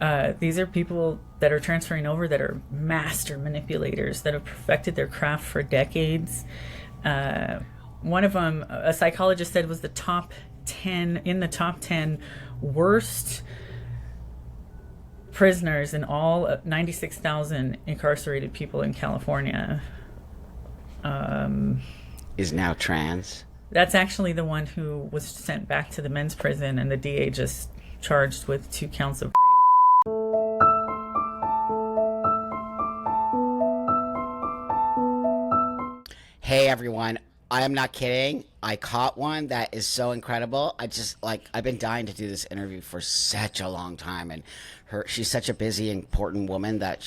These are people that are transferring over that are master manipulators that have perfected their craft for decades. One of them, a psychologist said, was the top 10 worst prisoners in all 96,000 incarcerated people in California. Is now trans. That's actually the one who was sent back to the men's prison, and the DA just charged with 2 counts of. Hey everyone, I am not kidding. I caught one that is so incredible. I've been dying to do this interview for such a long time, and she's such a busy, important woman that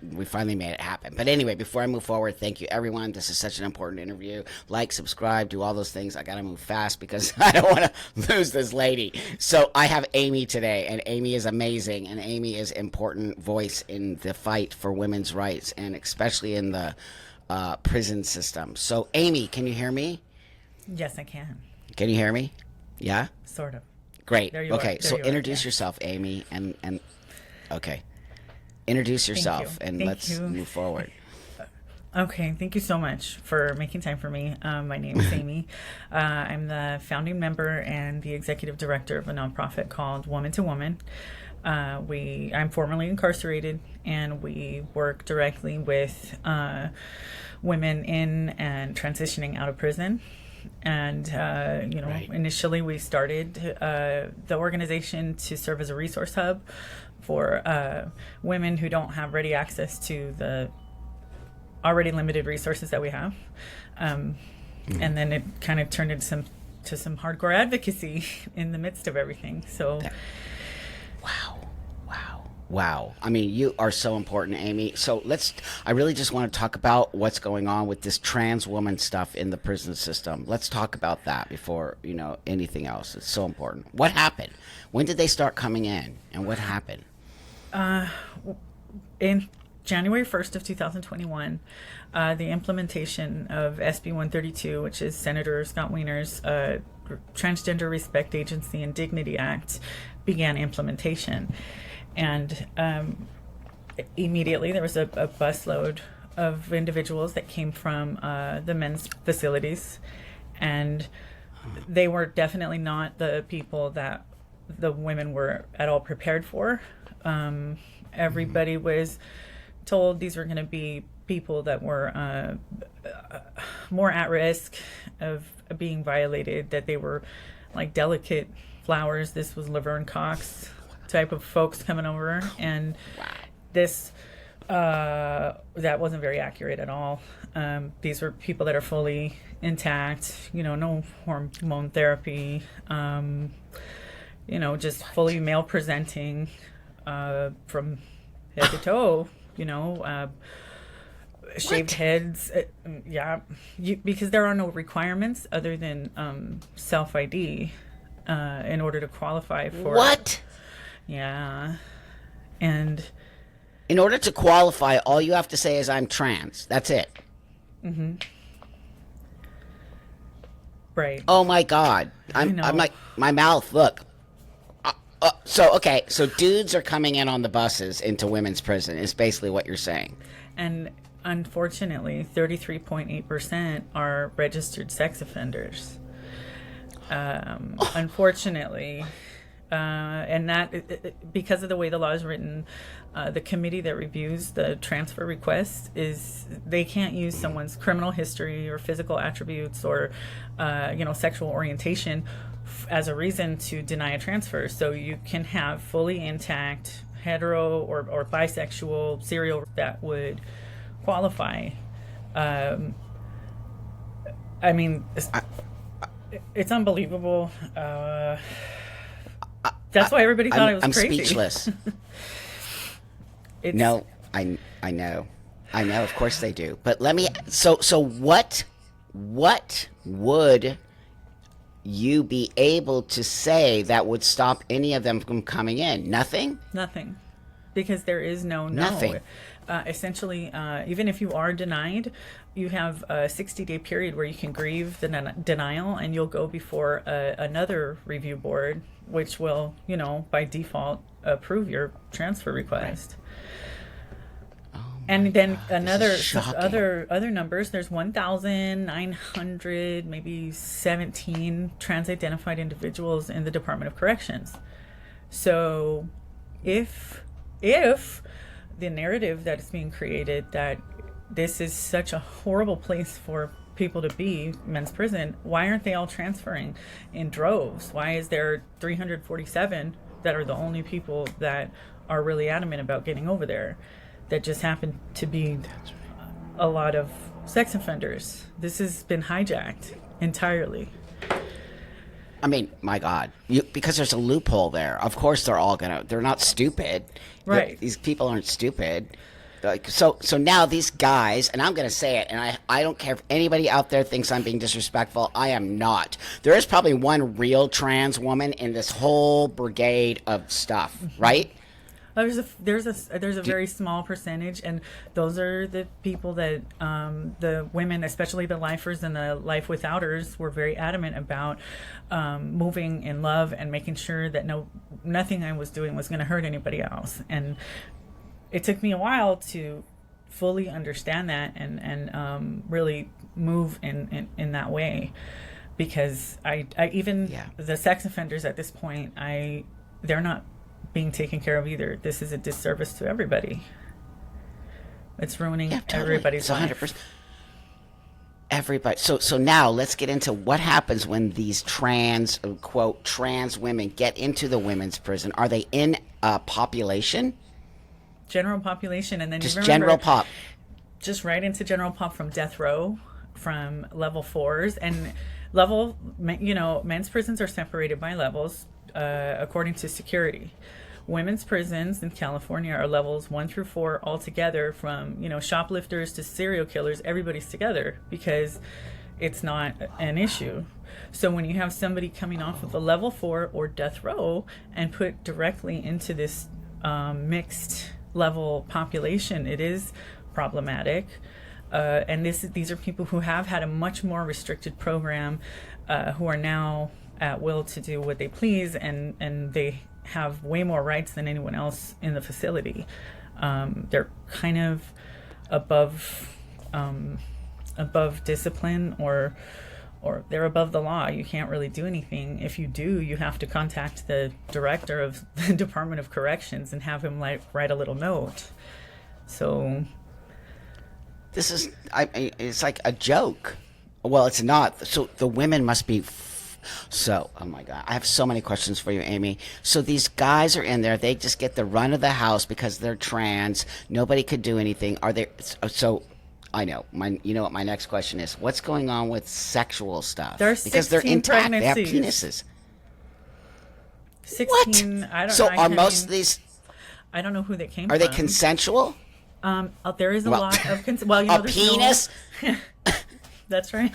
we finally made it happen. But anyway, before I move forward, thank you everyone. This is such an important interview. Like, subscribe, do all those things. I gotta move fast because I don't want to lose this lady. So I have Amy today, and Amy is amazing, and Amy is important voice in the fight for women's rights, and especially in the prison system. So Amy, can you hear me? Yes, I can. Can you hear me? Yeah? Sort of. Great. There you Okay, are. so There you introduce yeah. yourself, Amy, and okay. Introduce yourself and Thank let's you. move forward. Okay, thank you so much for making time for me. My name is Amy. I'm the founding member and the executive director of a nonprofit called Woman to Woman. I'm formerly incarcerated, and we work directly with women in and transitioning out of prison. And Right. initially we started the organization to serve as a resource hub for women who don't have ready access to the already limited resources that we have. And then it kind of turned into some hardcore advocacy in the midst of everything. So Wow. I mean, you are so important, Amy. So I really just want to talk about what's going on with this trans woman stuff in the prison system. Let's talk about that before, anything else. It's so important. What happened? When did they start coming in, and what happened? in January 1st of 2021, the implementation of SB 132, which is Senator Scott Wiener's Transgender Respect Agency and Dignity Act, began implementation. And immediately there was a busload of individuals that came from the men's facilities, and they were definitely not the people that the women were at all prepared for. Everybody was told these were going to be people that were more at risk of being violated, that they were like delicate flowers. This was Laverne Cox type of folks coming over, and this that wasn't very accurate at all. These were people that are fully intact, no hormone therapy, just fully male presenting from head to toe, shaved heads. Because there are no requirements other than self ID in order to qualify for What? Yeah. And In order to qualify, all you have to say is I'm trans. That's it. right. Oh my God. I'm like, my mouth, look. So dudes are coming in on the buses into women's prison is basically what you're saying. And unfortunately, 33.8% are registered sex offenders. Unfortunately, and that because of the way the law is written, the committee that reviews the transfer request they can't use someone's criminal history or physical attributes or sexual orientation as a reason to deny a transfer. So you can have fully intact hetero or bisexual serial that would qualify. It's unbelievable. That's why everybody thought it was I'm crazy. speechless. No, I know. Of course they do. But let me. So what would you be able to say that would stop any of them from coming in? Nothing. Nothing, because there is no. Nothing. Essentially, even if you are denied, you have a 60-day period where you can grieve the denial, and you'll go before another review board, which will, by default, approve your transfer request. Oh And my then God, this is shocking. other numbers. There's 1,900, maybe 17 trans-identified individuals in the Department of Corrections. So, if the narrative that is being created that this is such a horrible place for people to be, men's prison, why aren't they all transferring in droves? Why is there 347 that are the only people that are really adamant about getting over there, that just happen to be a lot of sex offenders? This has been hijacked entirely. I mean, my God, because there's a loophole there. Of course, they're not stupid. Right. These people aren't stupid. Like, so now these guys, and I'm going to say it, and I don't care if anybody out there thinks I'm being disrespectful. I am not. There is probably one real trans woman in this whole brigade of stuff, right? There's a very small percentage, and those are the people that the women, especially the lifers and the life withouters, were very adamant about moving in love and making sure that nothing I was doing was going to hurt anybody else. And it took me a while to fully understand that and really move in that way, because I even the sex offenders at this point, they're not being taken care of either. This is a disservice to everybody. It's ruining everybody's life. 100%. Everybody. So now let's get into what happens when these quote trans women get into the women's prison. Are they in population? General population, and then just you remember, general pop. Just right into general pop from death row, from level 4s and level. Men's prisons are separated by levels according to security. Women's prisons in California are levels 1 through 4 all together, from shoplifters to serial killers. Everybody's together because it's not an issue. So when you have somebody coming off of a level 4 or death row and put directly into this mixed level population, it is problematic. And these are people who have had a much more restricted program, who are now at will to do what they please, and they have way more rights than anyone else in the facility. They're kind of above discipline, or they're above the law. You can't really do anything. If you do, you have to contact the director of the Department of Corrections and have him write a little note. So this is, it's like a joke. Well, it's not. So the women must be. Oh my God, I have so many questions for you, Amy. So these guys are in there. They just get the run of the house because they're trans. Nobody could do anything. Are they? So I know. You know what my next question is? What's going on with sexual stuff? Because they're intact. They have penises. 16. What? I don't. So I are most of these? I don't know who they came from. Are they from. Consensual? There is a lot of a penis. That's right.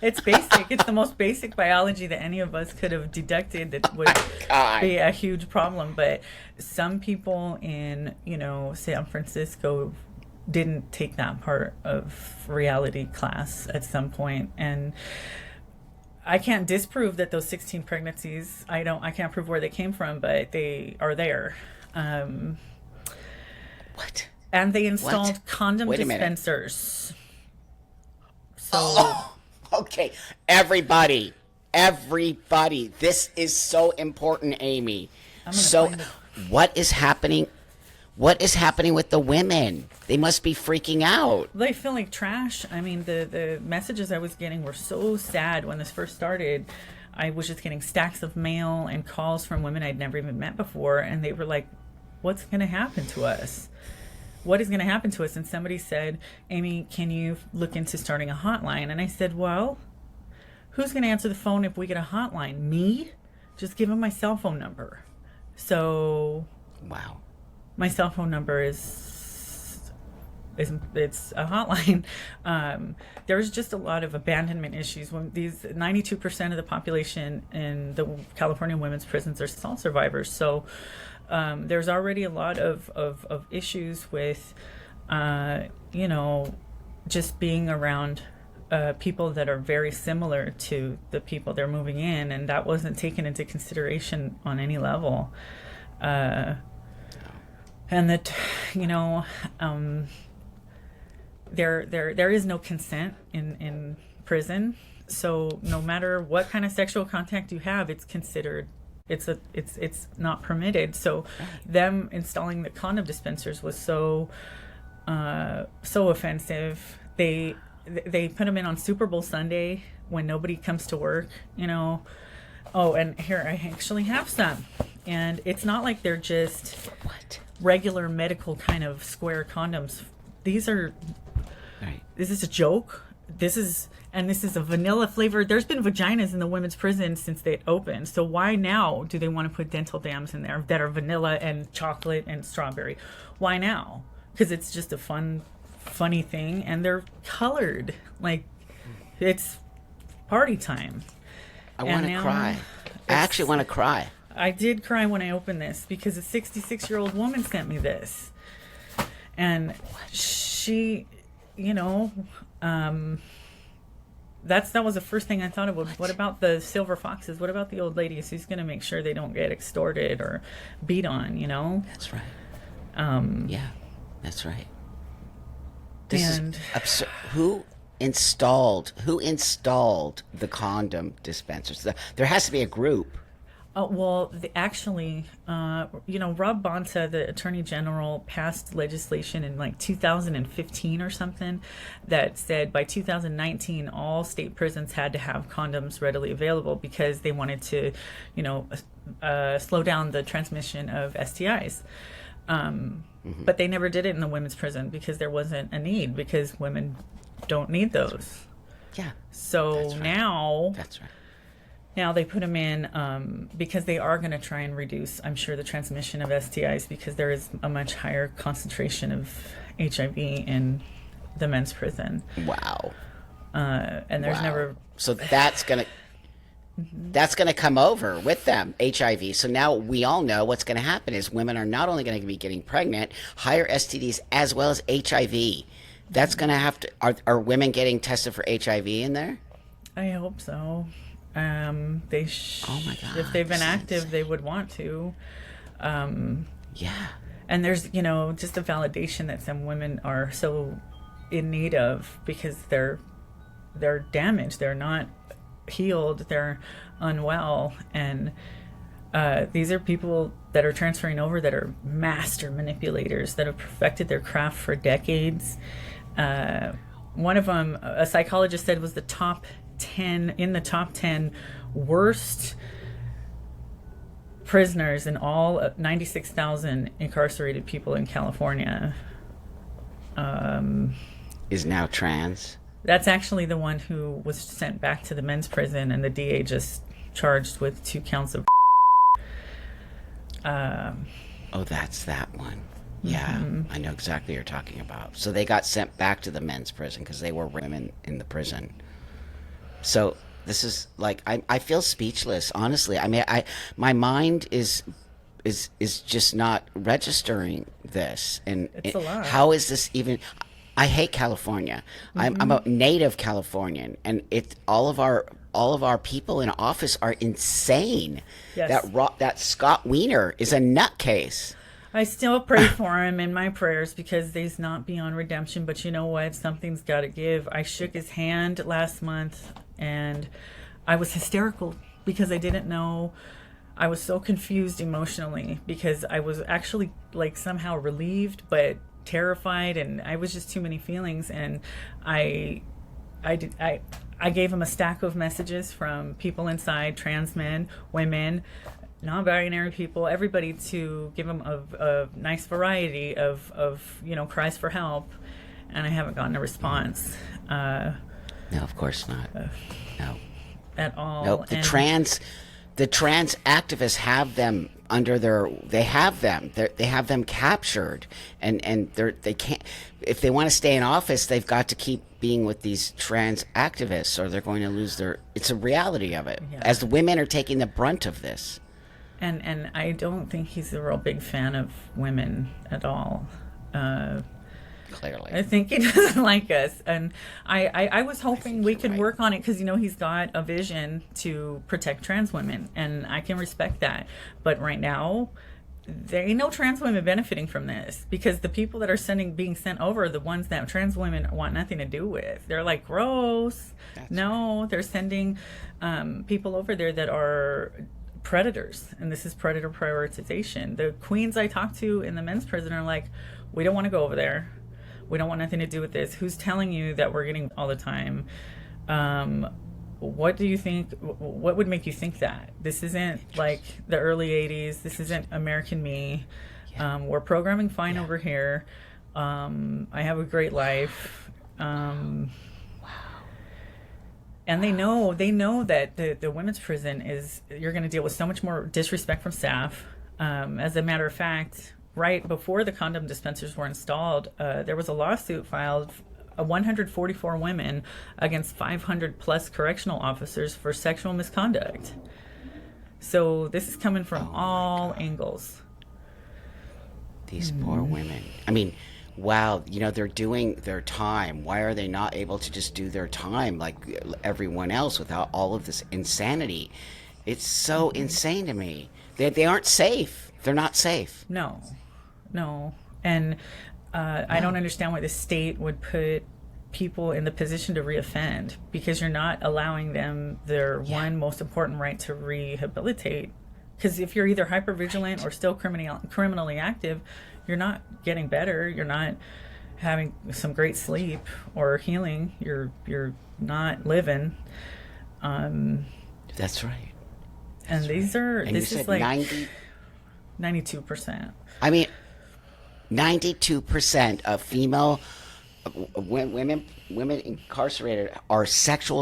It's basic. It's the most basic biology that any of us could have deducted that would be a huge problem. But some people in, San Francisco didn't take that part of reality class at some point. And I can't disprove that those 16 pregnancies, I can't prove where they came from, but they are there. What? And they installed condom dispensers. So... Okay, everybody, this is so important, Amy. So what is happening? What is happening with the women? They must be freaking out. They feel like trash. I mean, the messages I was getting were so sad when this first started. I was just getting stacks of mail and calls from women I'd never even met before, and they were like, what's going to happen to us? What is going to happen to us? And somebody said, Amy, can you look into starting a hotline? And I said, well, who's going to answer the phone if we get a hotline? Me? Just give them my cell phone number. So, wow, my cell phone number it's a hotline. There's just a lot of abandonment issues. When these 92% of the population in the California women's prisons are assault survivors. So there's already a lot of issues with, just being around people that are very similar to the people they're moving in, and that wasn't taken into consideration on any level. And that, you know, there is no consent in prison. So no matter what kind of sexual contact you have, it's considered, it's not permitted. So them installing the condom dispensers was so offensive. They put them in on Super Bowl Sunday when nobody comes to work, you know. Oh, and here I actually have some, and it's not like they're just regular medical kind of square condoms. These are. Right. Is this a joke? This is a vanilla flavor. There's been vaginas in the women's prison since they opened. So why now do they want to put dental dams in there that are vanilla and chocolate and strawberry? Why now? Because it's just a funny thing, and they're colored. Like, it's party time. I want to cry. I actually want to cry. I did cry when I opened this because a 66-year-old woman sent me this. And she, you know, that was the first thing I thought of. What about the silver foxes? What about the old ladies? Who's going to make sure they don't get extorted or beat on, you know? That's right. Yeah, that's right. This is absurd. Who installed the condom dispensers? There has to be a group. Well, actually, you know, Rob Bonta, the Attorney General, passed legislation in like 2015 or something that said by 2019 all state prisons had to have condoms readily available because they wanted to, you know, slow down the transmission of STIs. But they never did it in the women's prison because there wasn't a need, because women don't need those. Yeah. So that's right. now... That's right. Now they put them in because they are going to try and reduce, I'm sure, the transmission of STIs because there is a much higher concentration of HIV in the men's prison. Wow. And there's never... So that's going to come over with them, HIV. So now we all know what's going to happen is women are not only going to be getting pregnant, higher STDs as well as HIV. That's going to have to... Are women getting tested for HIV in there? I hope so. Oh my God. If they've been active, they would want to. Yeah. And there's, you know, just the validation that some women are so in need of because they're damaged, they're not healed, they're unwell, and these are people that are transferring over that are master manipulators that have perfected their craft for decades. One of them, a psychologist said, was the top 10 worst prisoners in all 96,000 incarcerated people in California. Is now trans. That's actually the one who was sent back to the men's prison, and the DA just charged with 2 counts of. Oh, that's that one. Yeah, I know exactly what you're talking about. So they got sent back to the men's prison because they were women in the prison. So this is like I feel speechless, honestly. I mean, my mind is just not registering this, and it's a lot. How is this even? I hate California. I'm a native Californian, and all of our people in office are insane. Yes. That Scott Wiener is a nutcase. I still pray for him in my prayers because he's not beyond redemption. But you know what? Something's got to give. I shook his hand last month, and I was hysterical because I didn't know. I was so confused emotionally because I was actually like somehow relieved, but terrified, and I was just too many feelings. And I gave him a stack of messages from people inside, trans men, women, non-binary people, everybody, to give them a nice variety of you know, cries for help, and I haven't gotten a response. No, of course not. No, at all. Nope. The trans activists have them under they have them captured, and they can't. If they want to stay in office, they've got to keep being with these trans activists, or they're going to lose their. It's a reality of it. Yeah. As the women are taking the brunt of this. And I don't think he's a real big fan of women at all. Clearly. I think he doesn't like us. And I was hoping we could work on it because, you know, he's got a vision to protect trans women, and I can respect that. But right now, there ain't no trans women benefiting from this, because the people that are being sent over are the ones that trans women want nothing to do with. They're like, gross. That's No, right. they're sending people over there that are predators, and this is predator prioritization. The queens I talk to in the men's prison are like, we don't want to go over there. We don't want nothing to do with this. Who's telling you that we're getting all the time? What do you think? What would make you think that? This isn't like the early 80s. This isn't American Me. Yeah. We're programming fine Yeah. over here. I have a great life. Wow. And they know that the women's prison is, you're going to deal with so much more disrespect from staff. As a matter of fact, right before the condom dispensers were installed, there was a lawsuit filed, 144 women against 500 plus correctional officers for sexual misconduct. So this is coming from all angles. These poor women. I mean, wow, you know, they're doing their time. Why are they not able to just do their time like everyone else without all of this insanity? It's so insane to me. They aren't safe. They're not safe. No. And I don't understand why the state would put people in the position to reoffend, because you're not allowing them their one most important right to rehabilitate. Because if you're either hypervigilant or still criminally active, you're not getting better. You're not having some great sleep or healing. You're not living. That's right. And these are, And this you is said like 92%. 92%. I mean, 92% of female women incarcerated are sexual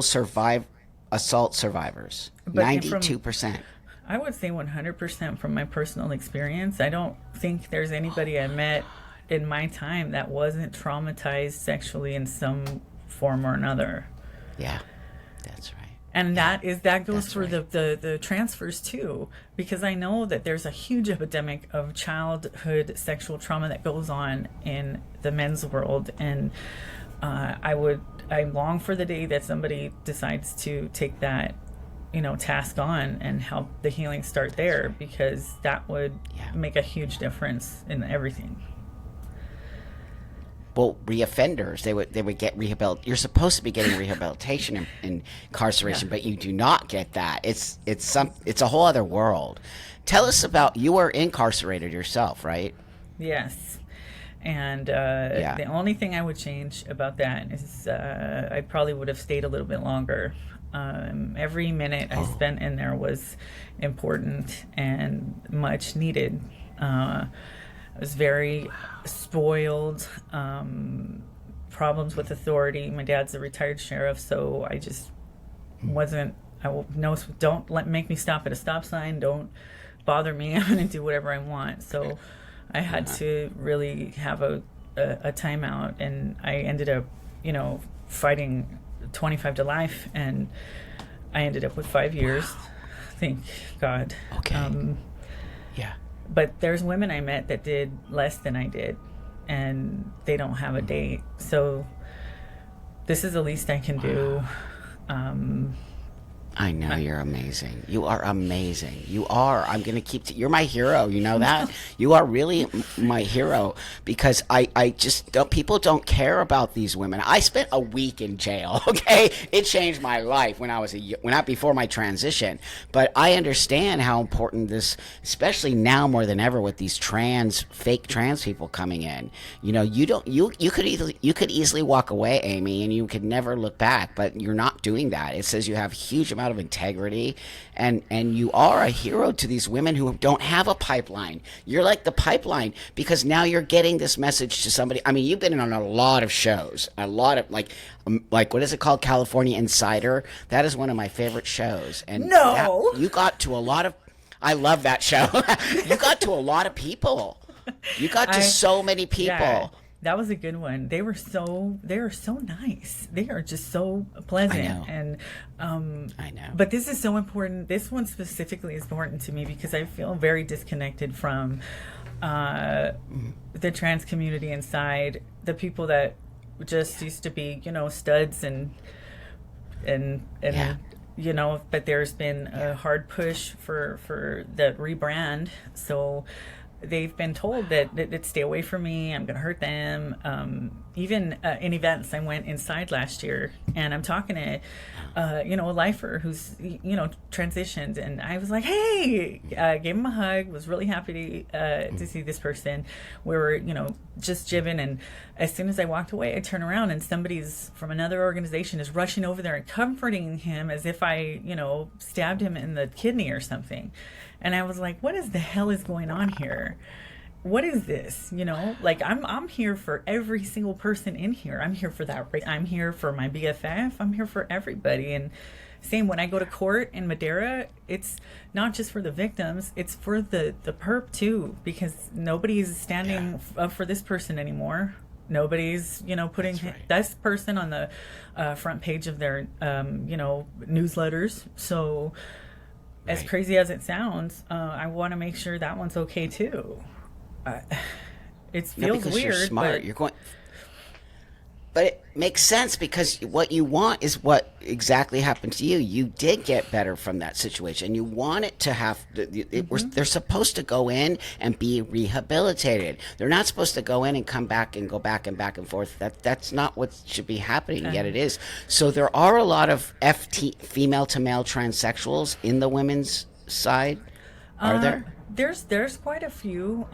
assault survivors. But 92%. I would say 100% from my personal experience. I don't think there's anybody I met in my time that wasn't traumatized sexually in some form or another. Yeah, that's right. And that goes That's for right. the transfers too, because I know that there's a huge epidemic of childhood sexual trauma that goes on in the men's world, and I long for the day that somebody decides to take that, task on and help the healing start there, because that would make a huge difference in everything. Well, reoffenders, they would get rehabilitated. You're supposed to be getting rehabilitation in incarceration, but you do not get that. It's a whole other world. Tell us about, you were incarcerated yourself, right? Yes. And the only thing I would change about that is I probably would have stayed a little bit longer. Every minute I spent in there was important and much needed. I was very spoiled, problems with authority. My dad's a retired sheriff, so I just wasn't, don't make me stop at a stop sign. Don't bother me. I'm going to do whatever I want. So I had to really have a timeout, and I ended up, fighting 25 to life, and I ended up with 5 years. Thank God. Okay. Yeah. But there's women I met that did less than I did, and they don't have a date. So this is the least I can do. I know you're amazing. You are amazing. You are. I'm going to you're my hero. You know that? You are really my hero, because I just don't, people don't care about these women. I spent a week in jail, okay? It changed my life when I was before my transition. But I understand how important this, especially now more than ever with these fake trans people coming in. You could easily walk away, Amy, and you could never look back, but you're not doing that. It says you have huge amount of integrity, and you are a hero to these women who don't have a pipeline. You're like the pipeline, because now you're getting this message to somebody. I mean, you've been on a lot of shows, a lot of like what is it called, California Insider? That is one of my favorite shows. And you got to a lot of, I love that show. You got to a lot of people. You got to so many people. Yeah, that was a good one. They are so nice. They are just so pleasant. I know. And I know. But this is so important. This one specifically is important to me because I feel very disconnected from the trans community inside. The people that just used to be, studs and but there's been a hard push for the rebrand. So they've been told that stay away from me. I'm going to hurt them. Even in events, I went inside last year, and I'm talking to, a lifer who's, transitioned, and I was like, hey, gave him a hug. Was really happy to see this person. We were, just jibbing, and as soon as I walked away, I turn around, and somebody's from another organization is rushing over there and comforting him as if I, stabbed him in the kidney or something. And I was like, what is the hell is going on here? What is this? Like I'm here for every single person in here. I'm here for that. I'm here for my BFF. I'm here for everybody. And same when I go to court in Madera, it's not just for the victims, it's for the perp too, because nobody's standing up for this person anymore. Nobody's, putting this person on the front page of their, newsletters. So as crazy as it sounds, I want to make sure that one's okay too. It feels weird. You're smart. But but it makes sense because what you want is what exactly happened to you. You did get better from that situation. You want it to have. They're supposed to go in and be rehabilitated. They're not supposed to go in and come back and go back and back and forth. That's not what should be happening. Yet it is. So there are a lot of female to male transsexuals in the women's side. Are there? There's quite a few.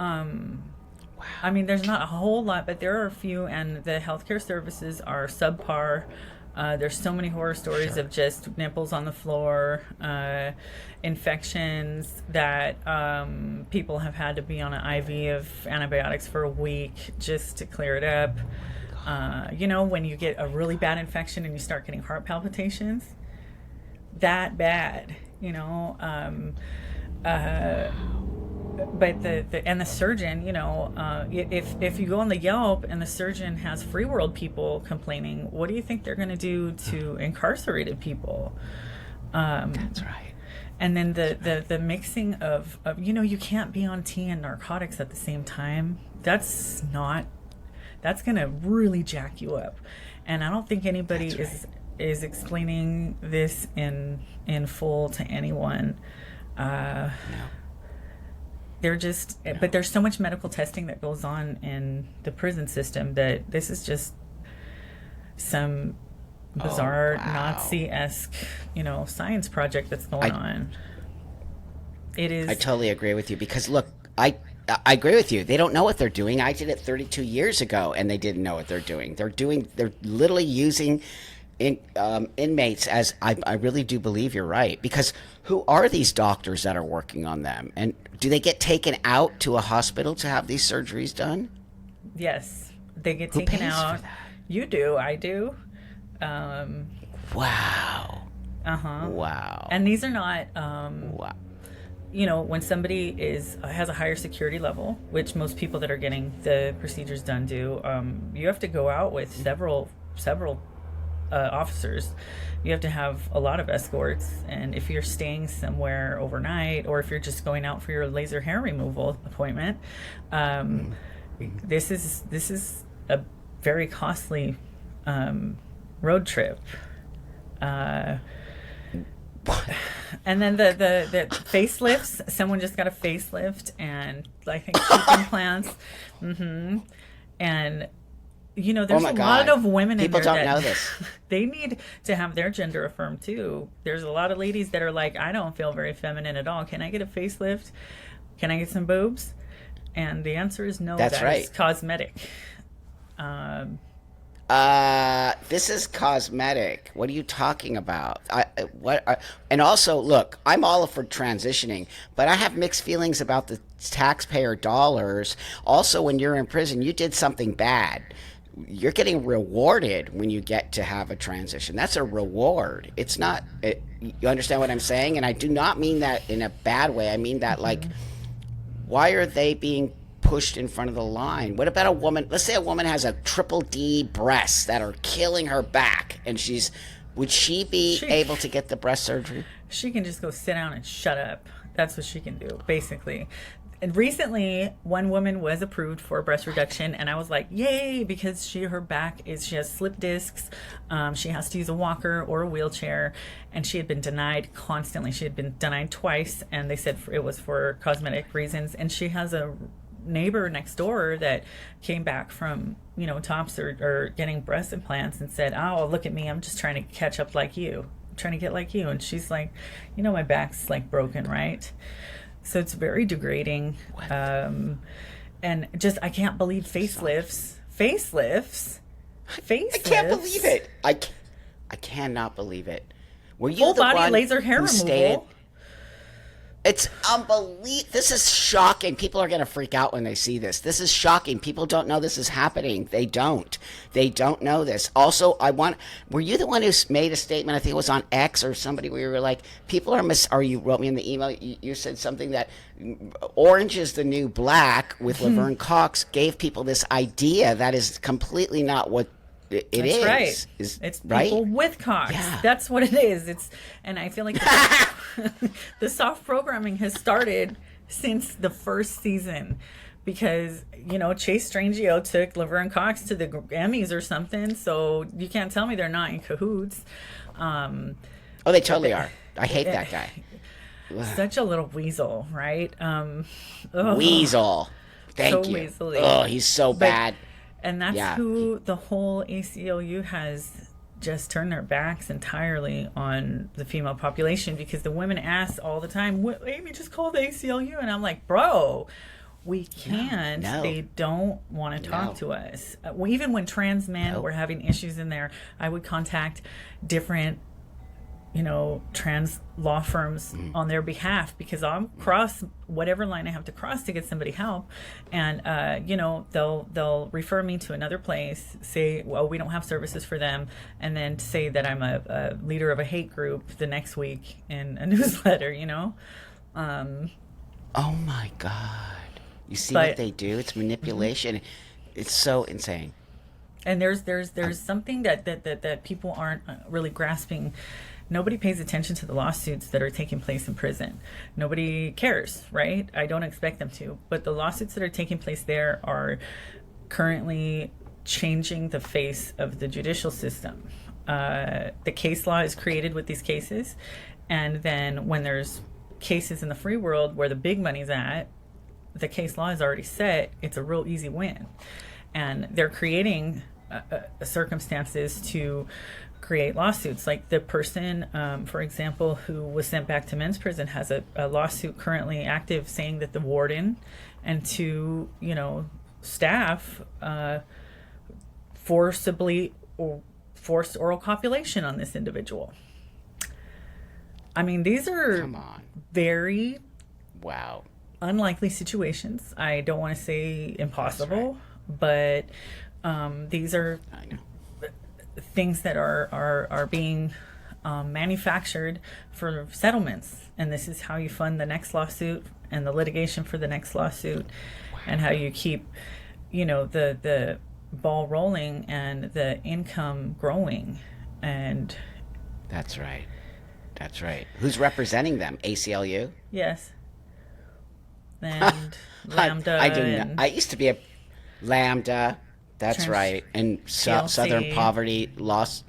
I mean, there's not a whole lot, but there are a few, and the healthcare services are subpar. There's so many horror stories of just nipples on the floor, infections that people have had to be on an IV of antibiotics for a week just to clear it up. When you get a really bad infection and you start getting heart palpitations, that bad, but the surgeon, if you go on the Yelp and the surgeon has free world people complaining, what do you think they're going to do to incarcerated people? That's right. And then the mixing of you can't be on tea and narcotics at the same time. That's going to really jack you up. And I don't think anybody is explaining this in full to anyone. No. But there's so much medical testing that goes on in the prison system that this is just some bizarre Nazi-esque, science project that's going on. It is. I totally agree with you because look, I agree with you. They don't know what they're doing. I did it 32 years ago, and they didn't know what they're doing. They're literally using inmates as I really do believe you're right, because who are these doctors that are working on them, and do they get taken out to a hospital to have these surgeries done? Yes, they get Who taken pays out. for that? You do. I do. Wow. Wow. And these are not. Wow. When somebody has a higher security level, which most people that are getting the procedures done do, you have to go out with several officers. You have to have a lot of escorts, and if you're staying somewhere overnight, or if you're just going out for your laser hair removal appointment, this is a very costly road trip. And then the facelifts. Someone just got a facelift, and I think cheek implants. And there's a lot of women People in there don't that know this. they need to have their gender affirmed too. There's a lot of ladies that are like, I don't feel very feminine at all. Can I get a facelift? Can I get some boobs? And the answer is no. That's right. Is cosmetic. This is cosmetic. What are you talking about? And also, look, I'm all for transitioning, but I have mixed feelings about the taxpayer dollars. Also, when you're in prison, you did something bad. You're getting rewarded when you get to have a transition. That's a reward. It's not. You understand what I'm saying? And I do not mean that in a bad way. I mean that why are they being pushed in front of the line? What about a woman? Let's say a woman has a triple D breasts that are killing her back, and would she be able to get the breast surgery? She can just go sit down and shut up. That's what she can do, basically. And recently, one woman was approved for breast reduction, and I was like, "Yay!" Because she has slip discs, she has to use a walker or a wheelchair, and she had been denied constantly. She had been denied twice, and they said it was for cosmetic reasons. And she has a neighbor next door that came back from TOPS or getting breast implants and said, "Oh, look at me! I'm just trying to catch up like you, I'm trying to get like you." And she's like, "My back's like broken, right?" So it's very degrading. And just, I can't believe facelifts. I can't believe it. I cannot believe it. Were you Full the body one laser hair who removal. It's unbelievable. This is shocking. People are going to freak out when they see this. This is shocking. People don't know this is happening. They don't. They don't know this. Also, were you the one who made a statement, I think it was on X or somebody, where you were like, people are or you wrote me in the email, you said something that orange is the new black with Laverne Cox gave people this idea that is completely not what it That's is. right. It's people with Cox. Yeah. That's what it is. And I feel like the soft programming has started since the first season, because Chase Strangio took Laverne Cox to the Emmys or something. So you can't tell me they're not in cahoots. Oh, they totally are. I hate that guy. Such a little weasel, right? Weasel. Thank you. Weaselly. Oh, he's so bad. And that's who the whole ACLU has just turned their backs entirely on the female population, because the women ask all the time, Amy, just call the ACLU. And I'm like, bro, we can't. No. They don't want to talk to us. Even when trans men were having issues in there, I would contact different trans law firms on their behalf, because I'll cross whatever line I have to cross to get somebody help. And, they'll refer me to another place, say, well, we don't have services for them. And then say that I'm a leader of a hate group the next week in a newsletter, Oh my God. You see what they do? It's manipulation. It's so insane. And there's something that people aren't really grasping. Nobody pays attention to the lawsuits that are taking place in prison. Nobody cares, right? I don't expect them to. But the lawsuits that are taking place there are currently changing the face of the judicial system. The case law is created with these cases. And then when there's cases in the free world where the big money's at, the case law is already set. It's a real easy win. And they're creating circumstances to create lawsuits. Like the person, for example, who was sent back to men's prison has a lawsuit currently active saying that the warden and two, staff forced oral copulation on this individual. I mean, these are very unlikely situations. I don't want to say impossible, but these are things that are being manufactured for settlements, and this is how you fund the next lawsuit and the litigation for the next lawsuit, and how you keep the ball rolling and the income growing. And that's right. Who's representing them? ACLU? Yes. And Lambda. I do not. I used to be a Lambda. That's right. And Southern Poverty lost.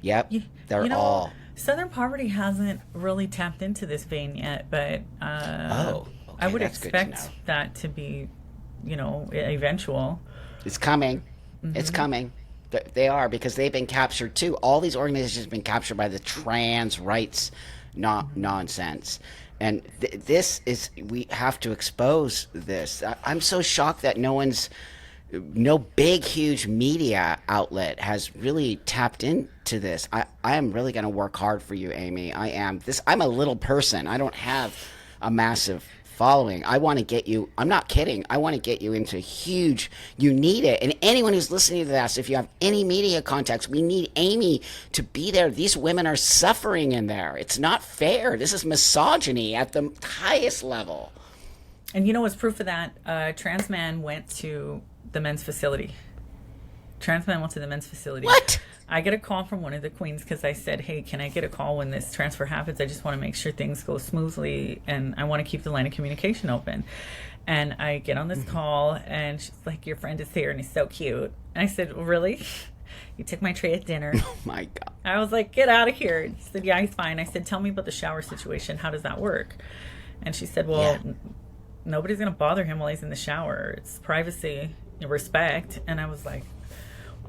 Yep. They're all. Southern Poverty hasn't really tapped into this vein yet, but I would expect that to be, eventual. It's coming. It's coming. They are, because they've been captured too. All these organizations have been captured by the trans rights nonsense. And we have to expose this. I'm so shocked that no big, huge media outlet has really tapped into this. I am really going to work hard for you, Amy. I'm a little person. I don't have a massive following. I want to get you, I'm not kidding, I want to get you into huge, you need it. And anyone who's listening to this, if you have any media contacts, we need Amy to be there. These women are suffering in there. It's not fair. This is misogyny at the highest level. And what's proof of that? Trans man went to the men's facility. What? I get a call from one of the queens because I said, hey, can I get a call when this transfer happens? I just want to make sure things go smoothly, and I want to keep the line of communication open. And I get on this call, and she's like, "Your friend is here, and he's so cute." And I said, well, "Really? You took my tray at dinner?" Oh my God. I was like, "Get out of here." And she said, "Yeah, he's fine." I said, "Tell me about the shower situation. How does that work?" And she said, "Well, Yeah. nobody's going to bother him while he's in the shower. It's privacy and respect." And I was like,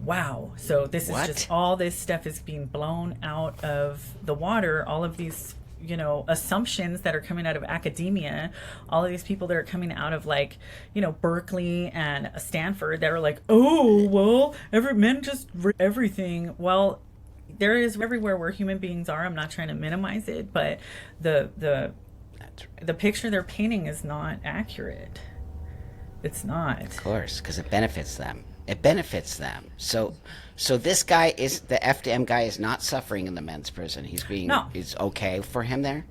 wow. So this is What? just all this stuff is being blown out of the water. All of these, assumptions that are coming out of academia, all of these people that are coming out of like, Berkeley and Stanford that are like, "Oh, well, every men just everything." Well, there is everywhere where human beings are. I'm not trying to minimize it, but the That's the picture they're painting is not accurate. It's not. Of course, because it benefits them. It benefits them. So this guy is the FDM guy is not suffering in the men's prison. He's being No. It's okay for him there.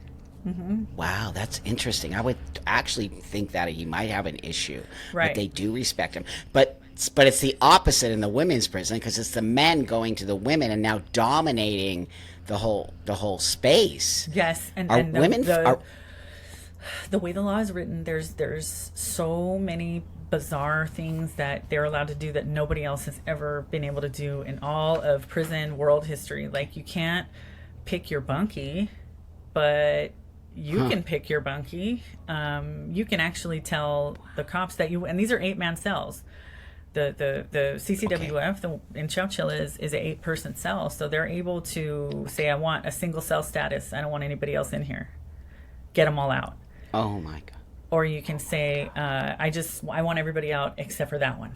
Wow, that's interesting. I would actually think that he might have an issue, Right. but they do respect him. But it's the opposite in the women's prison because it's the men going to the women and now dominating the whole space. Yes, and Are and women are the way the law is written, there's so many bizarre things that they're allowed to do that nobody else has ever been able to do in all of prison world history. Like, you can't pick your bunkie, but you can pick your bunkie. You can actually tell the cops that and these are 8-man cells. The CCWF in Chowchilla is an 8-person cell, so they're able to say, "I want a single cell status. I don't want anybody else in here. Get them all out." Oh my God. Or you can say, I want everybody out except for that one.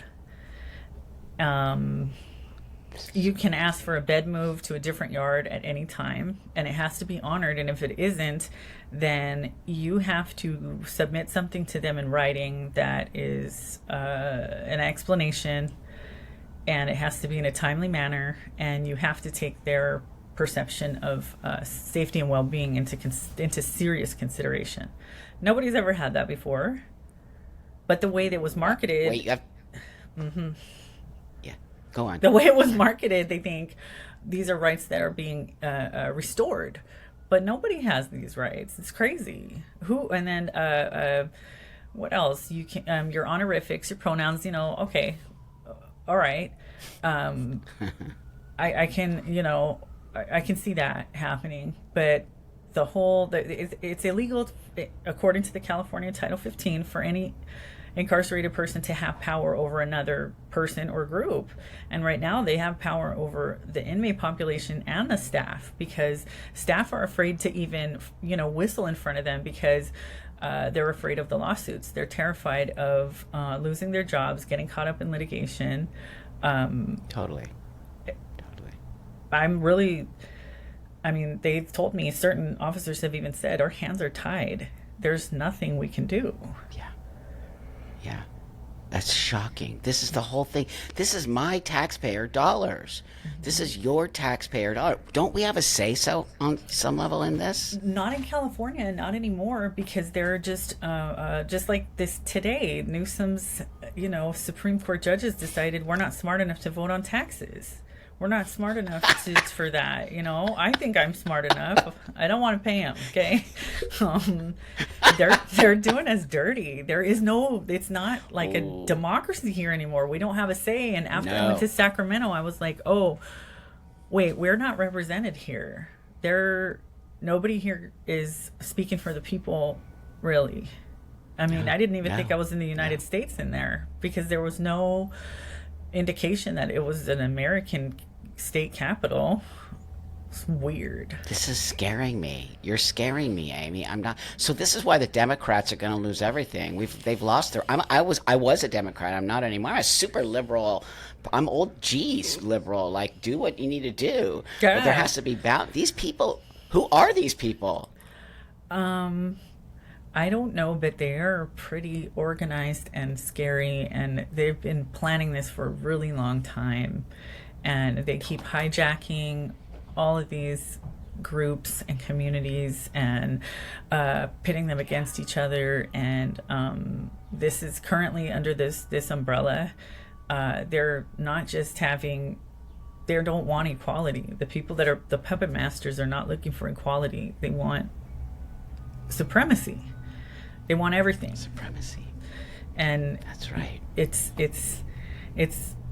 You can ask for a bed move to a different yard at any time, and it has to be honored. And if it isn't, then you have to submit something to them in writing that is an explanation, and it has to be in a timely manner, and you have to take their perception of safety and well-being into serious consideration. Nobody's ever had that before, but the way that it was marketed, Wait, you have... Yeah, go on. the way it was marketed, they think these are rights that are being restored, but nobody has these rights. It's crazy. And then what else? You can your honorifics, your pronouns. Okay, all right. I can I can see that happening, but it's illegal according to the California Title 15 for any incarcerated person to have power over another person or group. And right now they have power over the inmate population and the staff, because staff are afraid to even whistle in front of them because they're afraid of the lawsuits. They're terrified of losing their jobs, getting caught up in litigation. Totally. They've told me, certain officers have even said, our hands are tied. There's nothing we can do. Yeah. That's shocking. This is the whole thing. This is my taxpayer dollars. This is your taxpayer dollar. Don't we have a say-so on some level in this? Not in California, not anymore, because they're just like this today. Newsom's, Supreme Court judges decided we're not smart enough to vote on taxes. We're not smart enough for that. I think I'm smart enough. I don't want to pay them. Okay. They're doing us dirty. It's not like a democracy here anymore. We don't have a say. And after I went to Sacramento, I was like, oh, wait, we're not represented here. Nobody here is speaking for the people, really. I didn't even think I was in the United States in there, because there was no indication that it was an American state capital. It's weird. This is scaring me. You're scaring me, Amy. I'm not. So this is why the Democrats are going to lose everything. They've lost their. I was a Democrat. I'm not anymore. I'm a super liberal. I'm old G's liberal. Like, do what you need to do. Yeah. But there has to be these people. Who are these people? I don't know, but they are pretty organized and scary, and they've been planning this for a really long time, and they keep hijacking all of these groups and communities and pitting them against each other. And this is currently under this umbrella. They're not just they don't want equality. The people that are the puppet masters are not looking for equality. They want supremacy. They want everything. Supremacy. And That's right. it's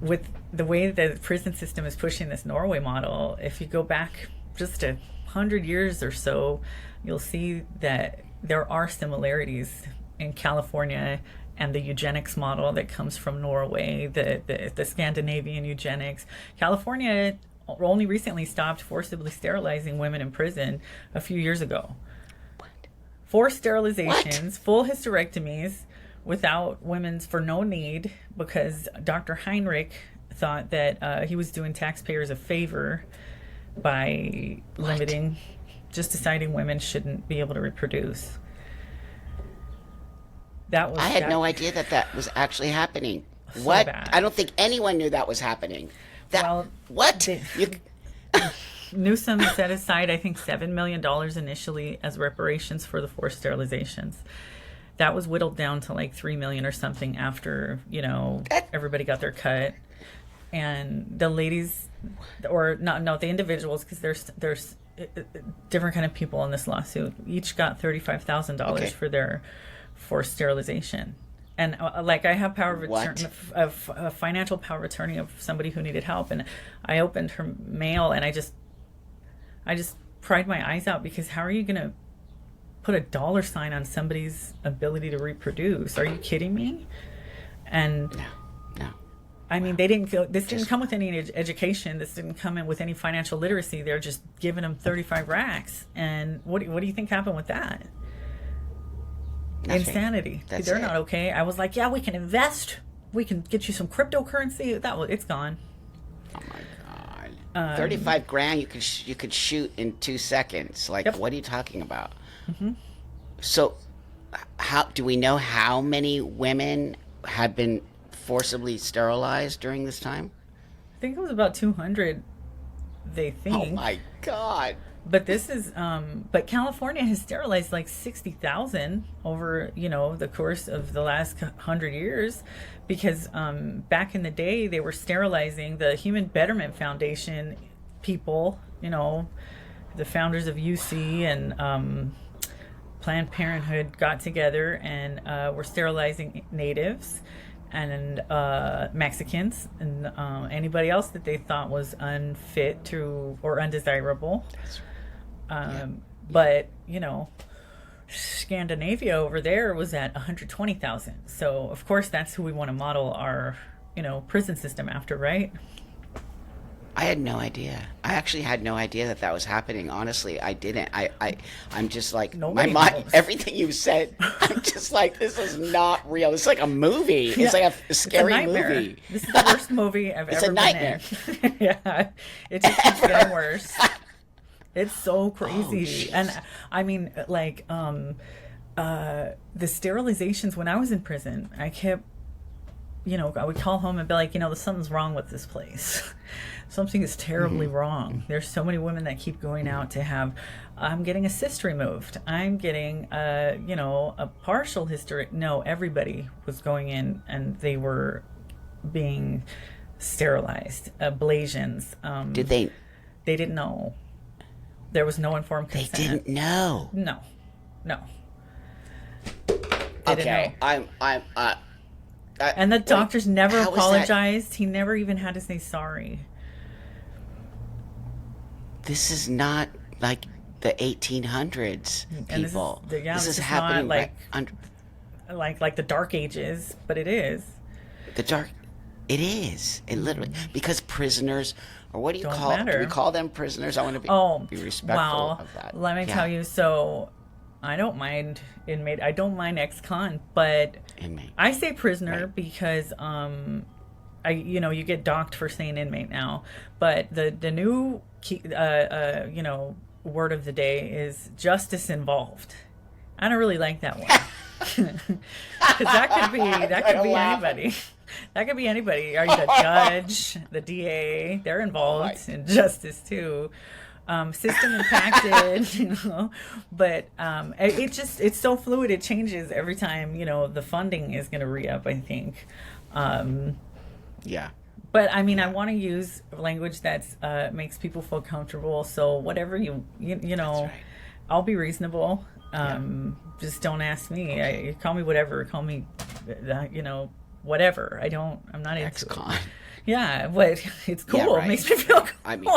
with the way the prison system is pushing this Norway model. If you go back just 100 years or so, you'll see that there are similarities in California and the eugenics model that comes from Norway, the Scandinavian eugenics. California only recently stopped forcibly sterilizing women in prison a few years ago. Forced sterilizations, full hysterectomies without women's for no need, because Dr. Heinrich thought that he was doing taxpayers a favor by limiting, just deciding women shouldn't be able to reproduce. I had no idea that was actually happening. So What? bad. I don't think anyone knew that was happening. What? Newsom set aside, I think, $7 million initially as reparations for the forced sterilizations. That was whittled down to like $3 million or something after, everybody got their cut. And the ladies, or the individuals, because there's different kind of people in this lawsuit, each got $35,000 for their forced sterilization. And I have power of attorney, of financial power of attorney of somebody who needed help, and I opened her mail, and I just cried my eyes out, because how are you going to put a dollar sign on somebody's ability to reproduce? Are you kidding me? And No. I mean, they didn't feel this didn't come with any education. This didn't come in with any financial literacy. They're just giving them 35 racks. And what do you think happened with that? Nothing. Insanity. They're not okay. I was like, yeah, we can invest. We can get you some cryptocurrency. It's gone. Oh my God. 35 grand you could shoot in 2 seconds. What are you talking about? Mm-hmm. So how do we know how many women have been forcibly sterilized during this time? I think it was about 200, they think. Oh my God. But this is, but California has sterilized like 60,000 over, the course of the last 100 years, because back in the day they were sterilizing the Human Betterment Foundation people, the founders of UC and Planned Parenthood got together and were sterilizing natives and Mexicans and anybody else that they thought was unfit to or undesirable. But Scandinavia over there was at 120,000. So of course that's who we want to model our prison system after, right? I had no idea. I actually had no idea that was happening. Honestly, I didn't. I'm just like, Nobody my mind, knows. everything you said, I'm just like, this is not real. It's like a movie. It's like a scary movie. This is the worst movie I've It's ever a nightmare. been in. Yeah, it just keeps getting worse. It's so crazy. And I mean, the sterilizations, when I was in prison, I kept, I would call home and be like, something's wrong with this place. Something is terribly wrong. There's so many women that keep going out to have, I'm getting a cyst removed. I'm getting, a partial hysterectomy. No, everybody was going in and they were being sterilized. Ablations. Did they? They didn't know. There was no informed consent. They didn't know. No. Okay, and the doctors never how is that- apologized. He never even had to say sorry. This is not like the 1800s, And people. this is happening not right under like the Dark Ages, but it is. the dark. It is. It literally, because prisoners, or what do you Don't call? matter. Do we call them prisoners? I want to be respectful wow. of that. Let me tell you. So, I don't mind inmate. I don't mind ex-con, but Inmate. I say prisoner Right. because you get docked for saying inmate now. But the new word of the day is justice involved. I don't really like that one. Because that could be anybody. That could be anybody. Are you the judge, the DA? They're involved in justice too. System impacted, but it's so fluid. It changes every time. The funding is going to re-up, I think. Yeah. But I mean, I want to use language that's makes people feel comfortable. So whatever you know, That's right. I'll be reasonable. Just don't ask me. Call me whatever. Call me, whatever. I'm not into Ex-con. it. Yeah, but it's cool. Yeah, right. It makes me feel cool. I mean,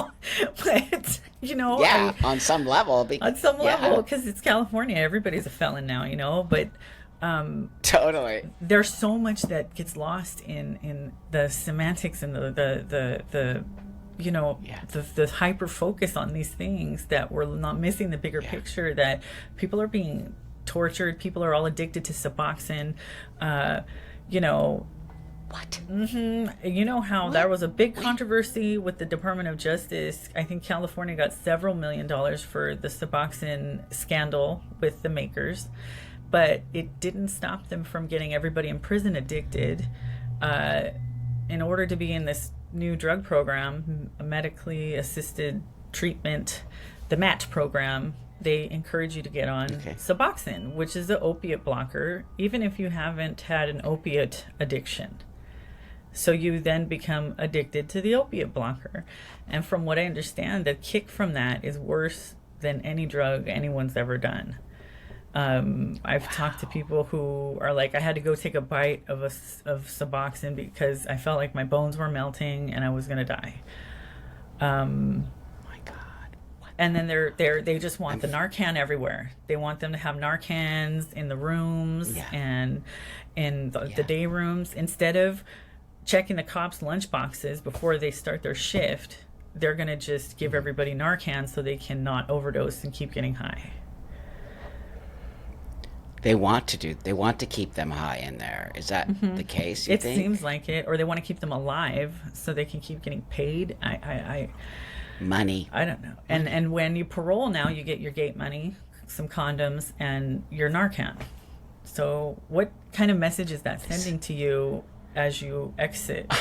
but, yeah, on some level. On some level, because it's California. Everybody's a felon now, but totally. there's so much that gets lost in the semantics and the hyper focus on these things, that we're not missing the bigger picture, that people are being tortured, people are all addicted to Suboxone. What? You know how there was a big controversy with the Department of Justice. I think California got several $1 million for the Suboxone scandal with the makers, but it didn't stop them from getting everybody in prison addicted. In order to be in this new drug program, a medically assisted treatment, the MAT program, they encourage you to get on Suboxone, which is an opiate blocker, even if you haven't had an opiate addiction. So you then become addicted to the opiate blocker. And from what I understand, the kick from that is worse than any drug anyone's ever done. I've talked to people who are like, I had to go take a bite of Suboxone because I felt like my bones were melting and I was going to die. My God. What? And then they just want the Narcan everywhere. They want them to have Narcans in the rooms and in the day rooms. Instead of checking the cops' lunch boxes before they start their shift, they're going to just give everybody Narcan so they can not overdose and keep getting high. They want to keep them high in there. Is that the case, you think? It seems like it. Or they want to keep them alive so they can keep getting paid. Money. I don't know. And when you parole now, you get your gate money, some condoms, and your Narcan. So what kind of message is that sending to you as you exit?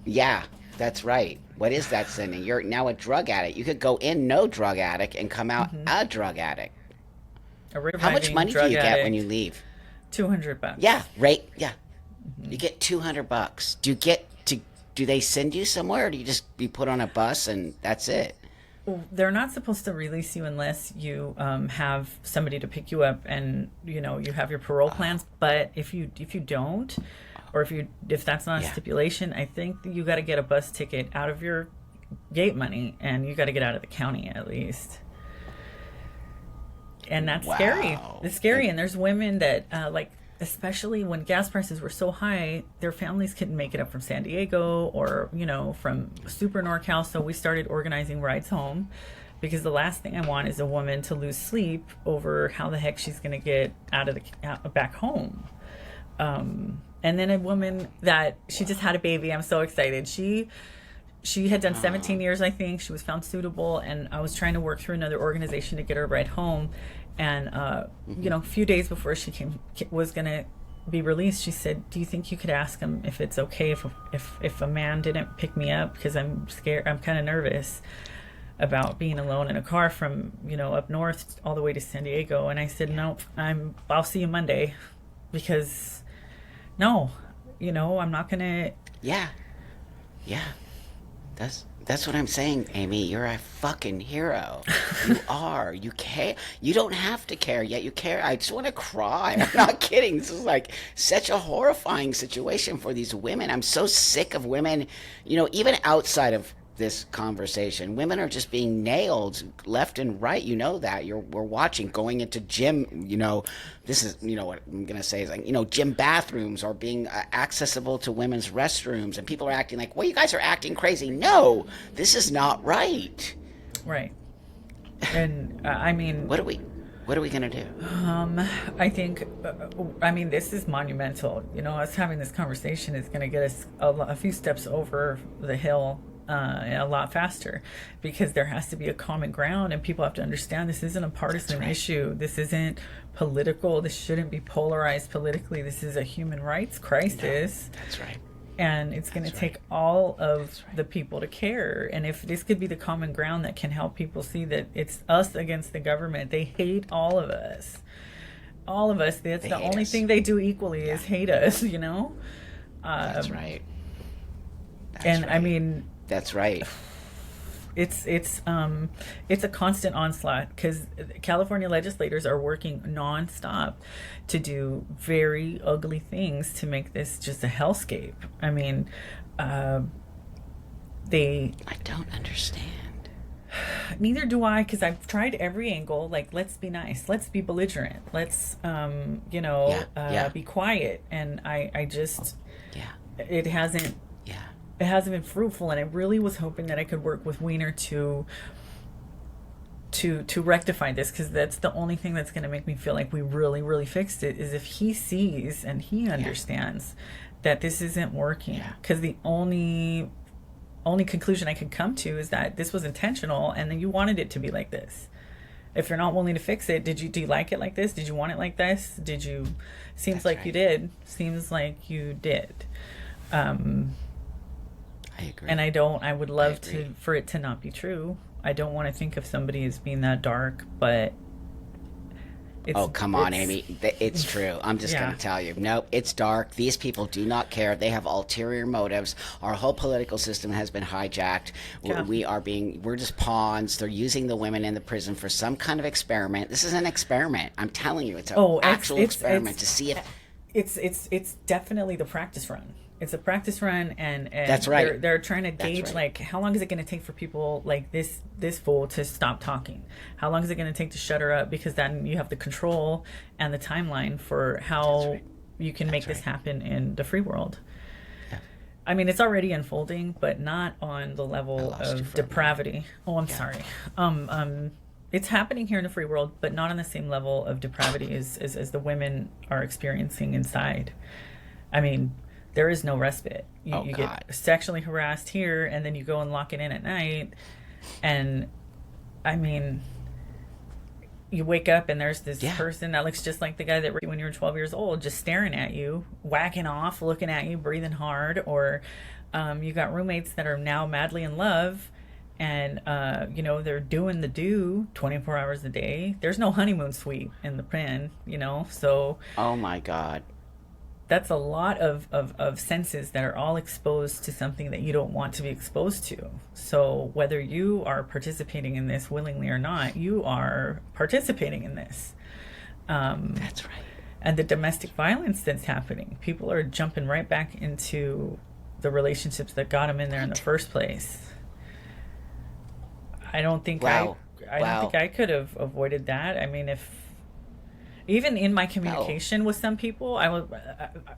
Yeah, that's right. What is that sending? You're now a drug addict. You could go in no drug addict and come out a drug addict. How much money do you get when you leave? $200. Yeah, right. Yeah, you get $200. Do they send you somewhere, or do you just be put on a bus and that's it? Well, they're not supposed to release you unless you have somebody to pick you up and you have your parole plans. But if you don't, or if that's not a stipulation, I think you got to get a bus ticket out of your gate money, and you got to get out of the county at least. And that's scary. It's scary. And there's women that, especially when gas prices were so high, their families couldn't make it up from San Diego or, from super NorCal. So we started organizing rides home, because the last thing I want is a woman to lose sleep over how the heck she's going to get back home. And then a woman that she just had a baby. I'm so excited. She had done 17 years, I think. She was found suitable, and I was trying to work through another organization to get her right home. And, a few days before she was going to be released, she said, do you think you could ask him if it's okay if a man didn't pick me up? Because I'm scared. I'm kind of nervous about being alone in a car from, up north all the way to San Diego. And I said, no, I'll see you Monday, because I'm not going to. Yeah. That's what I'm saying, Amy. You're a fucking hero. You are. You care. You don't have to care, yet you care. I just want to cry. I'm not kidding. This is like such a horrifying situation for these women. I'm so sick of women, even outside of this conversation. Women are just being nailed left and right. That. We're watching, going into gym, this is, what I'm going to say is like, gym bathrooms are being accessible to women's restrooms, and people are acting like, well, you guys are acting crazy. No, this is not right. Right. And I mean, what are we going to do? I think, this is monumental. Us having this conversation is going to get us a few steps over the hill a lot faster, because there has to be a common ground, and people have to understand this isn't a partisan issue. This isn't political. This shouldn't be polarized politically. This is a human rights crisis. No, that's right. And it's going to take all of the people to care. And if this could be the common ground that can help people see that it's us against the government. They hate all of us. All of us. That's the only thing they do equally is hate us, That's right. That's right. That's right. it's a constant onslaught because California legislators are working nonstop to do very ugly things to make this just a hellscape. I mean, they I don't understand. neither do I, because I've tried every angle. Like, let's be nice, let's be belligerent, let's be quiet, and I just Yeah. it hasn't Yeah. it hasn't been fruitful, and I really was hoping that I could work with Wiener to rectify this, because that's the only thing that's going to make me feel like we really really fixed it, is if he sees and he understands that this isn't working. Because the only conclusion I could come to is that this was intentional, and then you wanted it to be like this. If you're not willing to fix it, do you like it like this? Did you want it like this? Did you? Seems That's like right. you did. Seems like you did. I agree. And I would love agree. for it to not be true. I don't want to think of somebody as being that dark, but Oh, come on, it's Amy. It's true. I'm just yeah. going to tell you. Nope, it's dark. These people do not care. They have ulterior motives. Our whole political system has been hijacked. Yeah. We're just pawns. They're using the women in the prison for some kind of experiment. This is an experiment. I'm telling you, it's an actual experiment to see if. It's definitely the practice run. It's a practice run, and That's right. They're trying to That's gauge right. like how long is it going to take for people like this fool to stop talking? How long is it going to take to shut her up? Because then you have the control and the timeline for how right. you can make this right. happen in the free world. Yeah. I mean, it's already unfolding, but not on the level lost you of for a depravity. Oh, I'm sorry. It's happening here in the free world, but not on the same level of depravity as the women are experiencing inside. I mean, there is no respite. You God. get sexually harassed here, and then you go and lock it in at night. And I mean, you wake up and there's this person that looks just like the guy that raped you when you were 12 years old, just staring at you, whacking off, looking at you, breathing hard. Or you got roommates that are now madly in love, and they're doing the do 24 hours a day. There's no honeymoon suite in the pen, so Oh, my God. that's a lot of senses that are all exposed to something that you don't want to be exposed to. So whether you are participating in this willingly or not, you are participating in this. That's right. And the domestic violence that's happening, people are jumping right back into the relationships that got them in there in the first place. I don't think Wow. I don't think I could have avoided that. I mean, even in my communication with some people, I was,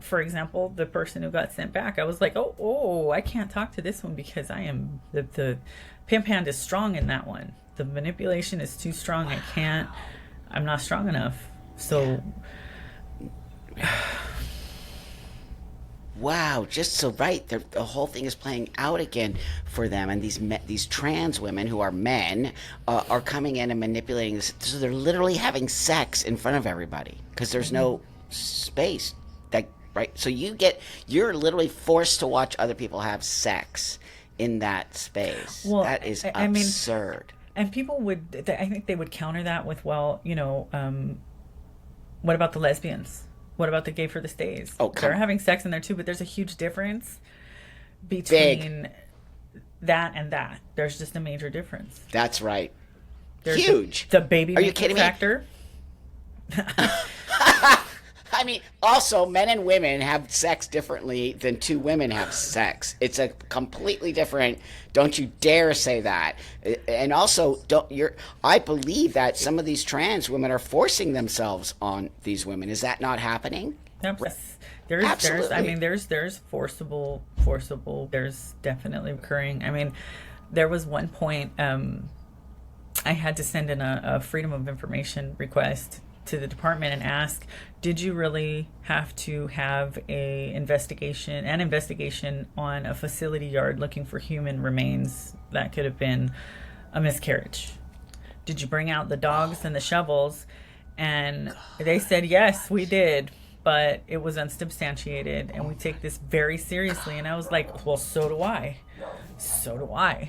for example, the person who got sent back, I was like, oh, I can't talk to this one because I am the pimp hand is strong in that one. The manipulation is too strong. I'm not strong enough. So, wow, just so right. The whole thing is playing out again for them, and these trans women who are men are coming in and manipulating this. So they're literally having sex in front of everybody because there's no space. Right? So you're literally forced to watch other people have sex in that space. Well, that is I mean, absurd. and people I think they would counter that with, well, what about the lesbians? What about the gay for the stays? Oh, they're come having sex in there too, but there's a huge difference between that and that. There's just a major difference. That's right. There's Huge. The baby Are you making kidding me? factor. I mean, also, men and women have sex differently than two women have sex. It's a completely different. Don't you dare say that. And also, I believe that some of these trans women are forcing themselves on these women. Is that not happening? Yes. Absolutely. There's forcible. There's definitely occurring. I mean, there was one point I had to send in a Freedom of Information request to the department and ask, did you really have to have an investigation on a facility yard looking for human remains that could have been a miscarriage? Did you bring out the dogs and the shovels? And they said, yes, we did, but it was unsubstantiated, and we take this very seriously. And I was like, well, so do I.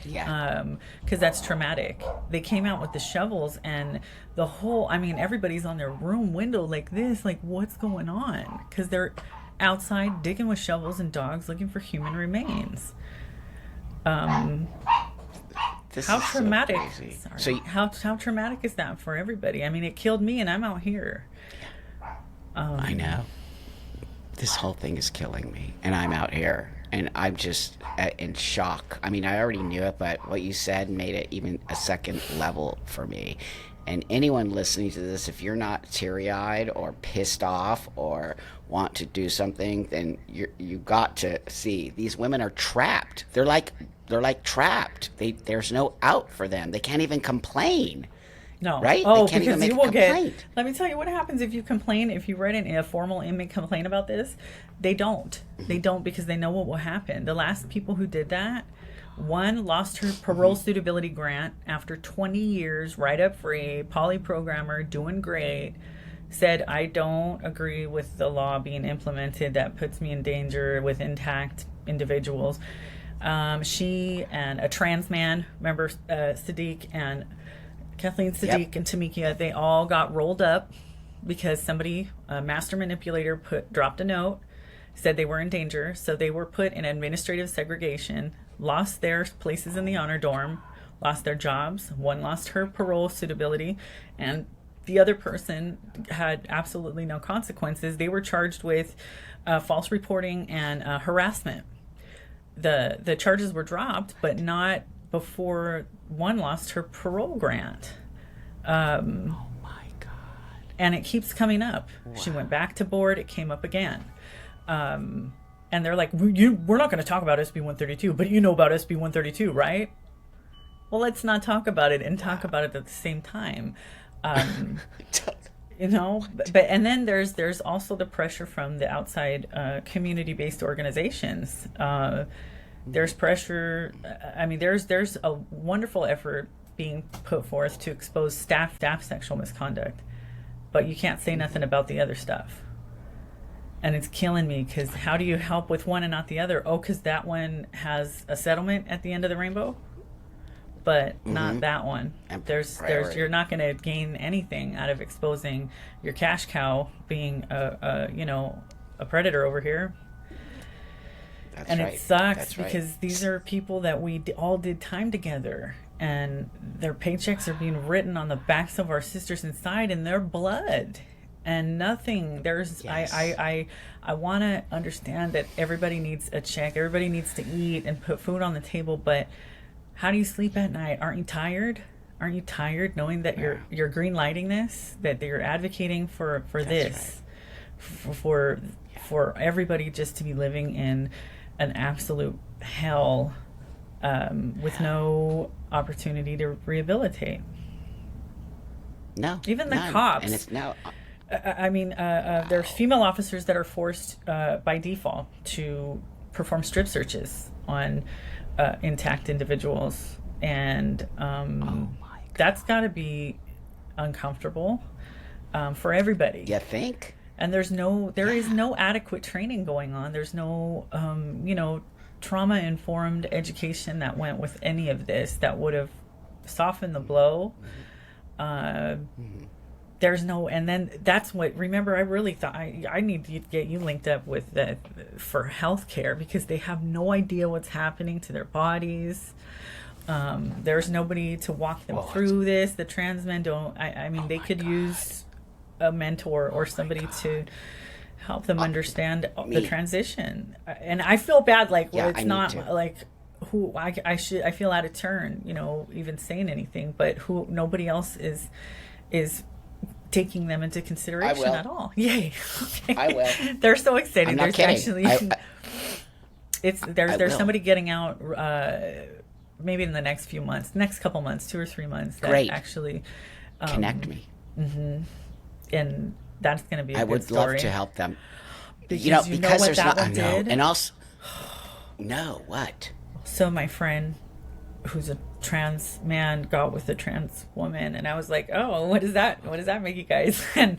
Yeah. Because that's traumatic. They came out with the shovels, and everybody's on their room window like this, like, what's going on? Because they're outside digging with shovels and dogs looking for human remains. This How is traumatic. so crazy. Sorry. So How traumatic is that for everybody? I mean, it killed me and I'm out here. I know. This whole thing is killing me, and I'm out here, and I'm just in shock. I mean, I already knew it, but what you said made it even a second level for me. And anyone listening to this, if you're not teary-eyed or pissed off or want to do something, then you got to see these women are trapped. They're like trapped. There's no out for them. They can't even complain. No. Right? Oh, They can't even because make you a will complaint. get. Let me tell you what happens if you complain. If you write a formal inmate complaint about this, they don't. They don't because they know what will happen. The last people who did that, one lost her parole suitability grant after 20 years, right up free, poly programmer, doing great. Said, I don't agree with the law being implemented that puts me in danger with intact individuals. She and a trans man, remember Sadiq and Kathleen Sadiq and Tamikia, they all got rolled up because somebody, a master manipulator, dropped a note, said they were in danger. So they were put in administrative segregation, lost their places in the honor dorm, lost their jobs. One lost her parole suitability, and the other person had absolutely no consequences. They were charged with false reporting and harassment. The charges were dropped, but not before one lost her parole grant. Oh my God. And it keeps coming up. Wow. She went back to board. It came up again. And they're like, we're not going to talk about SB 132, but you know about SB 132, right? Well, let's not talk about it and talk about it at the same time. You know, but and then there's also the pressure from the outside community-based organizations. There's pressure. I mean, there's a wonderful effort being put forth to expose staff sexual misconduct, but you can't say nothing about the other stuff. And it's killing me because how do you help with one and not the other? Oh, because that one has a settlement at the end of the rainbow, but not that one. There's you're not going to gain anything out of exposing your cash cow being a predator over here. That's and right. It sucks That's because right. these are people that we all did time together, and their paychecks are being written on the backs of our sisters inside in their blood, and nothing. There's Yes. I want to understand that everybody needs a check, everybody needs to eat and put food on the table, but how do you sleep at night? Aren't you tired? Aren't you tired knowing that you're green lighting this, that you're advocating for this, right. for everybody just to be living in an absolute hell with no opportunity to rehabilitate? No, even the none. cops. And it's now. I mean, there's female officers that are forced by default to perform strip searches on intact individuals, and that's got to be uncomfortable for everybody. You think? And there is no adequate training going on. There's no trauma informed education that went with any of this that would have softened the blow. There's no, and then that's what, remember, I really thought I need to get you linked up with for healthcare, because they have no idea what's happening to their bodies. There's nobody to walk them through this. The trans men don't, I mean, they could use a mentor or somebody to help them understand the transition. And I feel bad, like, well, it's not like who I feel out of turn, even saying anything, but nobody else is taking them into consideration at all. Yay. Okay. I will. They're so excited. I'm not kidding. There's somebody getting out maybe in the next few months, next couple months, 2 or 3 months, that actually connect me. And that's going to be a I good would story. love to help them. Because there's that not one did? and also what? So my friend, who's a trans man, got with a trans woman, and I was like, oh, what does that make you guys? And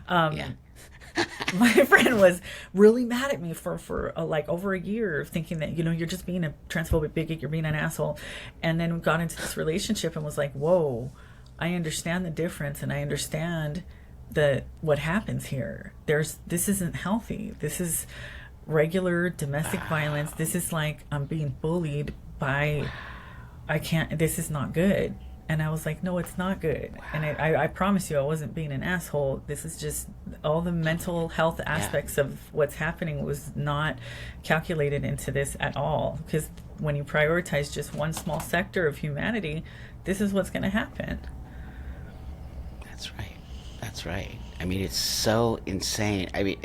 my friend was really mad at me for like over a year, thinking that you're just being a transphobic bigot, you're being an asshole. And then we got into this relationship and was like, whoa, I understand the difference, and I understand what happens here. This isn't healthy. This is regular domestic violence. This is like I'm being bullied by I can't, this is not good. And I was like, no, it's not good. And I promise you, I wasn't being an asshole. This is just all the mental health Yeah. aspects of what's happening was not calculated into this at all. Because when you prioritize just one small sector of humanity, this is what's going to happen. That's right. That's right. I mean, it's so insane. I mean,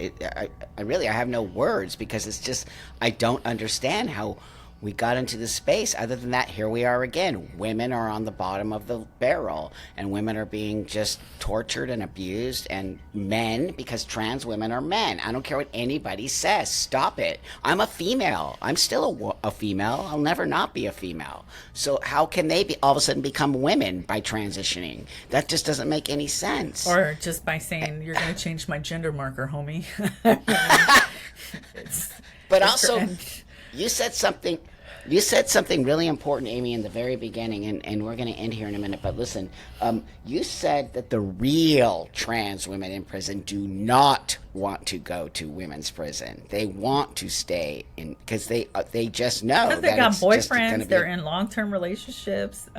I really, I have no words because it's just, I don't understand how we got into this space. Other than that, here we are again. Women are on the bottom of the barrel, and women are being just tortured and abused, and men, because trans women are men. I don't care what anybody says. Stop it. I'm a female. I'm still a female. I'll never not be a female. So how can they be all of a sudden become women by transitioning? That just doesn't make any sense. Or just by saying, you're going to change my gender marker, homie. it's, But it's also, and- you said something. You said something really important, Amy, in the very beginning, and we're going to end here in a minute. But listen, you said that the real trans women in prison do not want to go to women's prison. They want to stay in because they just know because that they got it's just gonna boyfriends, be they're in long-term relationships.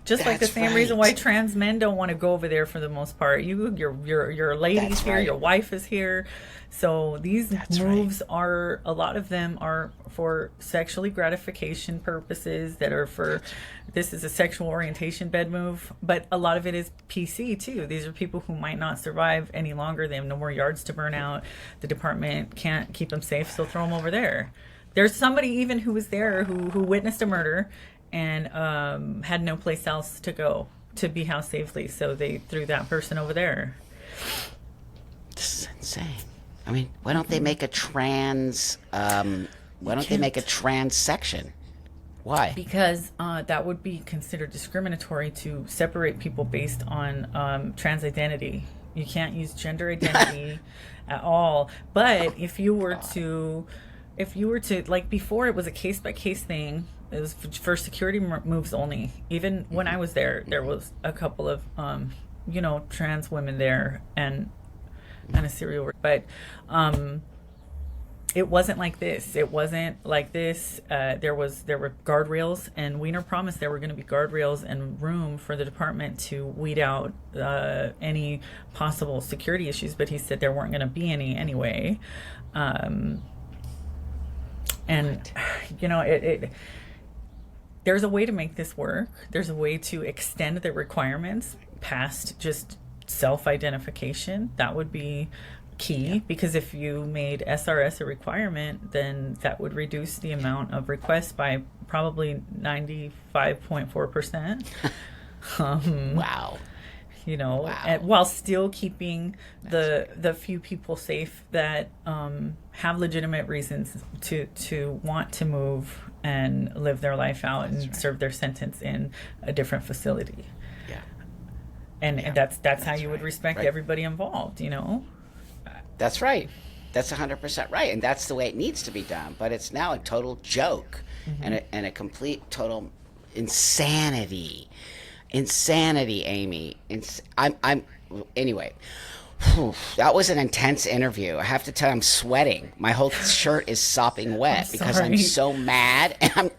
Just like the That's same reason right. why trans men don't want to go over there for the most part. Your lady's That's here, right. your wife is here. So these That's right. moves are, a lot of them are for sexually gratification purposes. That are for, this is a sexual orientation bed move, but a lot of it is PC too. These are people who might not survive any longer. They have no more yards to burn out. The department can't keep them safe, so throw them over there. There's somebody even who was there who witnessed a murder and had no place else to go to be housed safely, so they threw that person over there. This is insane. I mean, why don't they make a trans? Why don't they make a trans section? Why? Because that would be considered discriminatory to separate people based on trans identity. You can't use gender identity at all. But if you were to, like before, it was a case by case thing. It was for security moves only. Even when I was there was a couple of, trans women there and a serial, but it wasn't like this. It wasn't like this. There were guardrails, and Wiener promised there were going to be guardrails and room for the department to weed out any possible security issues. But he said there weren't going to be any anyway. And there's a way to make this work. There's a way to extend the requirements past just self-identification. That would be key, because if you made SRS a requirement, then that would reduce the amount of requests by probably 95.4%. Wow. Wow. While still keeping the few people safe that have legitimate reasons to want to move and live their life out and serve their sentence in a different facility. Yeah. And that's how you would respect Right. everybody involved, That's right. That's 100% right, and that's the way it needs to be done. But it's now a total joke, and a complete total insanity. Insanity, Amy. I'm anyway. Whew, that was an intense interview. I have to tell you, I'm sweating. My whole shirt is sopping wet because I'm sorry. so mad, and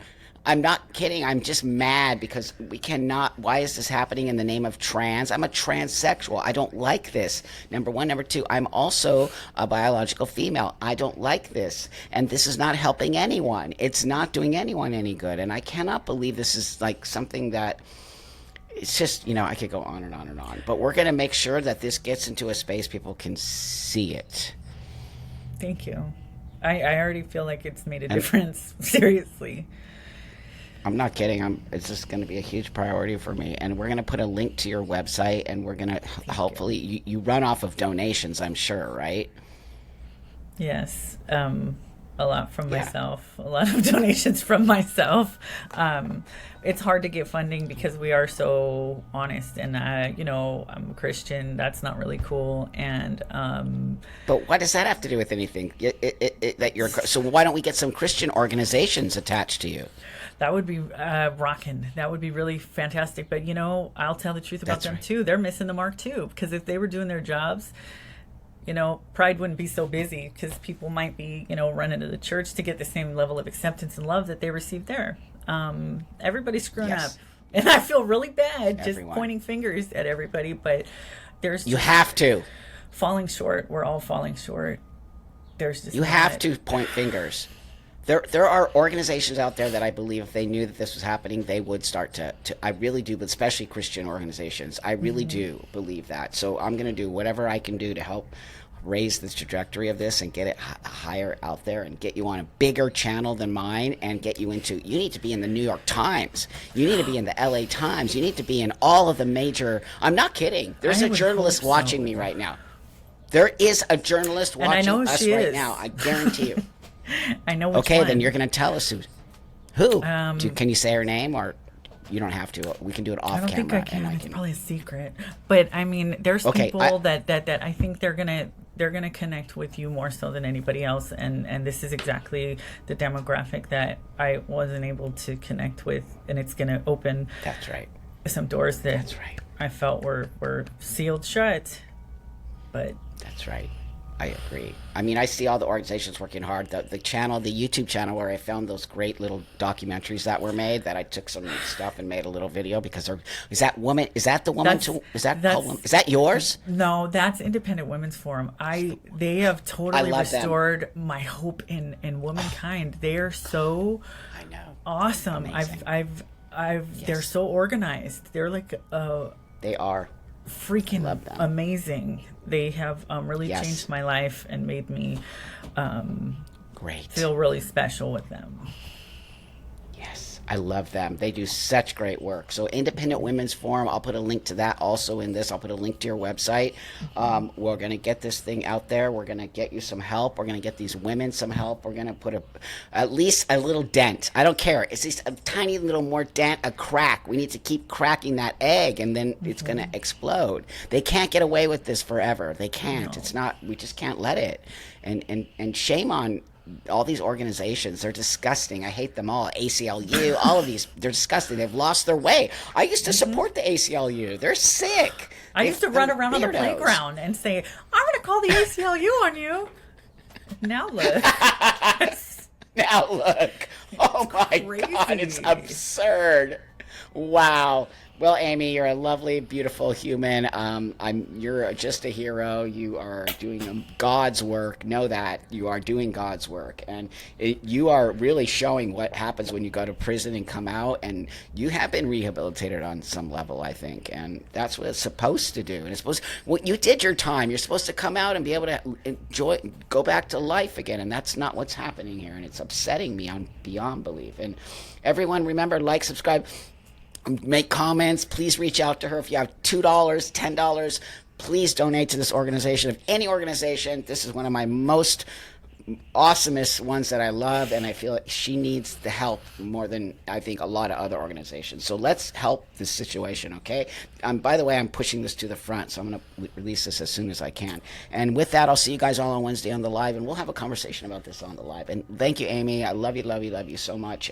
I'm not kidding. I'm just mad because we cannot. Why is this happening in the name of trans? I'm a transsexual. I don't like this. Number one. Number two, I'm also a biological female. I don't like this. And this is not helping anyone. It's not doing anyone any good. And I cannot believe this is like something that, it's just, I could go on and on and on. But we're going to make sure that this gets into a space people can see it. Thank you. I already feel like it's made a difference. Seriously. I'm not kidding. It's just going to be a huge priority for me. And we're going to put a link to your website, and we're going to hopefully, you run off of donations, I'm sure, right? Yes. A lot from myself, a lot of donations from myself. It's hard to get funding because we are so honest, and I'm a Christian. That's not really cool. And But what does that have to do with anything? So why don't we get some Christian organizations attached to you? that would be rocking. That would be really fantastic. But I'll tell the truth about That's them right. too. They're missing the mark too, because if they were doing their jobs, Pride wouldn't be so busy, because people might be, running to the church to get the same level of acceptance and love that they received there. Everybody's screwing Yes. up. And I feel really bad just Everyone. pointing fingers at everybody, but there's You just have to. falling short. We're all falling short. There's just You have not- to point fingers. There are organizations out there that I believe if they knew that this was happening, they would start to I really do, but especially Christian organizations. I really do believe that. So I'm going to do whatever I can do to help raise the trajectory of this and get it higher out there and get you on a bigger channel than mine and get you into, you need to be in the New York Times. You need to be in the LA Times. You need to be in all of the major, I'm not kidding. There's I a would journalist hope so. watching me right now. There is a journalist And I watching know us she right is. now. I guarantee you. I know which Okay, one. then you're going to tell us who. Can you say her name, or you don't have to? We can do it off I don't camera. think I can. and It's probably a secret. But I mean, there's Okay, people that I think they're gonna connect with you more so than anybody else, and this is exactly the demographic that I wasn't able to connect with, and it's gonna open That's right. some doors that That's right. I felt were sealed shut. But That's right. I agree. I mean, I see all the organizations working hard. The channel, the YouTube channel where I found those great little documentaries that were made, that I took some stuff and made a little video because is that the woman? Is that is that yours? no, that's Independent Women's Forum. They have totally love them. restored my hope in womankind. They are so I know. awesome. Amazing. They're so organized. They're like They are. freaking Love them. amazing. They have really Yes. changed my life and made me Great. feel really special with them. Yes, I love them. They do such great work. So Independent Women's Forum, I'll put a link to that also in this. I'll put a link to your website. We're going to get this thing out there. We're going to get you some help. We're going to get these women some help. We're going to put at least a little dent. I don't care. It's just a tiny little more dent, a crack. We need to keep cracking that egg, and then it's going to explode. They can't get away with this forever. They can't. No. It's not. We just can't let it. And shame on all these organizations. They're disgusting. I hate them all. ACLU, all of these, they're disgusting. They've lost their way. I used to support the ACLU. They're sick. I used to run around on the playground and say, "I'm going to call the ACLU on you." Now look. Now look. Oh my God, it's crazy. absurd. Wow. Well, Amy, you're a lovely, beautiful human. You're just a hero. You are doing God's work. Know that you are doing God's work, and you are really showing what happens when you go to prison and come out. And you have been rehabilitated on some level, I think, and that's what it's supposed to do. And it's supposed. Well, you did your time. You're supposed to come out and be able to go back to life again, and that's not what's happening here. And it's upsetting me beyond belief. And everyone, remember, like, subscribe. Make comments. Please reach out to her. If you have $2, $10, please donate to this organization. If any organization, this is one of my most awesomest ones that I love, and I feel like she needs the help more than I think a lot of other organizations. So let's help this situation, okay? By the way, I'm pushing this to the front, so I'm going to release this as soon as I can. And with that, I'll see you guys all on Wednesday on the live, and we'll have a conversation about this on the live. And thank you, Amy. I love you, love you, love you so much.